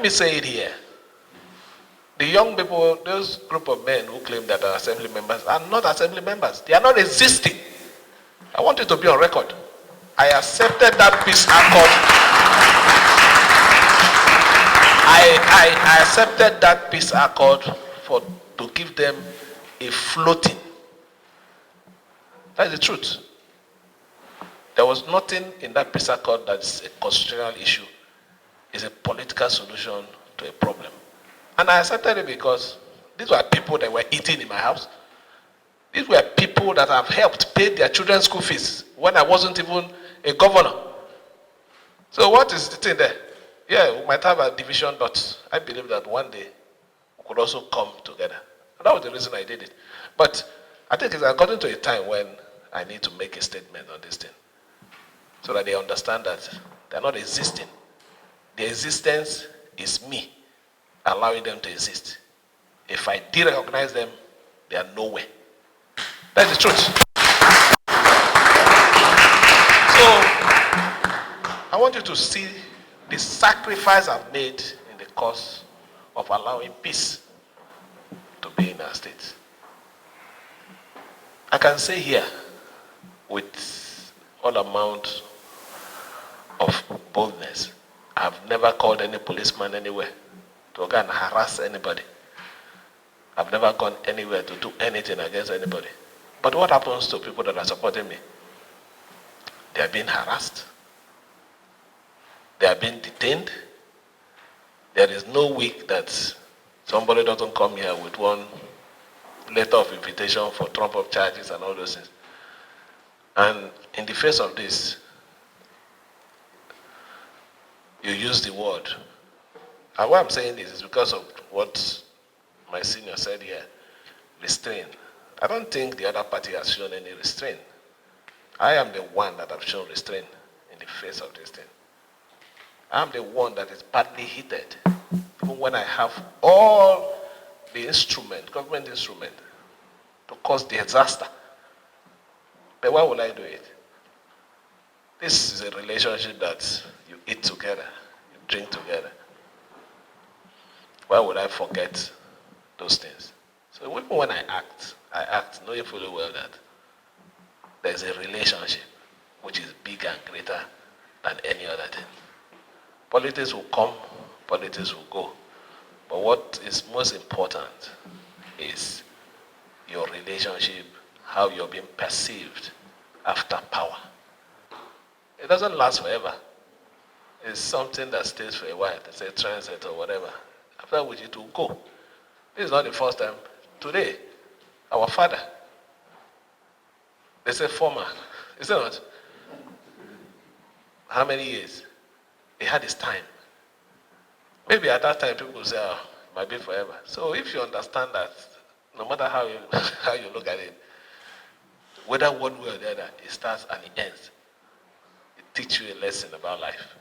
me say it here. The young people, those group of men who claim that are assembly members are not assembly members. They are not existing. I want it to be on record. I accepted that peace accord. I accepted that peace accord to give them a floating. That's the truth. There was nothing in that peace accord that's a constitutional issue. It's a political solution to a problem. And I accepted it because these were people that were eating in my house. These were people that have helped pay their children's school fees when I wasn't even a governor. So what is the thing there? Yeah, we might have a division, but I believe that one day we could also come together. And that was the reason I did it. But I think it's according to a time when I need to make a statement on this thing, so that they understand that they're not existing. Their existence is me allowing them to exist. If I de-recognize them, they are nowhere. That's the truth. So, I want you to see the sacrifice I've made in the cause of allowing peace to be in our state. I can say here, with all amount of boldness, I've never called any policeman anywhere to go and harass anybody. I've never gone anywhere to do anything against anybody. But what happens to people that are supporting me? They are being harassed. They are being detained. There is no week that somebody doesn't come here with one letter of invitation for trump-up charges and all those things. And in the face of this, you use the word. And why I'm saying this is because of what my senior said here, restrain. I don't think the other party has shown any restraint. I am the one that have shown restraint in the face of this thing. I'm the one that is badly heated, even when I have all the instrument, government instrument, to cause disaster. But why would I do it? This is a relationship that you eat together, you drink together. Why would I forget those things? So even when I act knowing fully well that there's a relationship which is bigger and greater than any other thing. Politics will come, politics will go. But what is most important is your relationship, how you're being perceived after power. It doesn't last forever. It's something that stays for a while. It's a transit or whatever. After which it will go. This is not the first time. Today, our father, they say former, is it not? How many years? He had his time. Maybe at that time people will say, oh, it might be forever. So if you understand that, no matter how you look at it, whether one way or the other, it starts and it ends. It teaches you a lesson about life.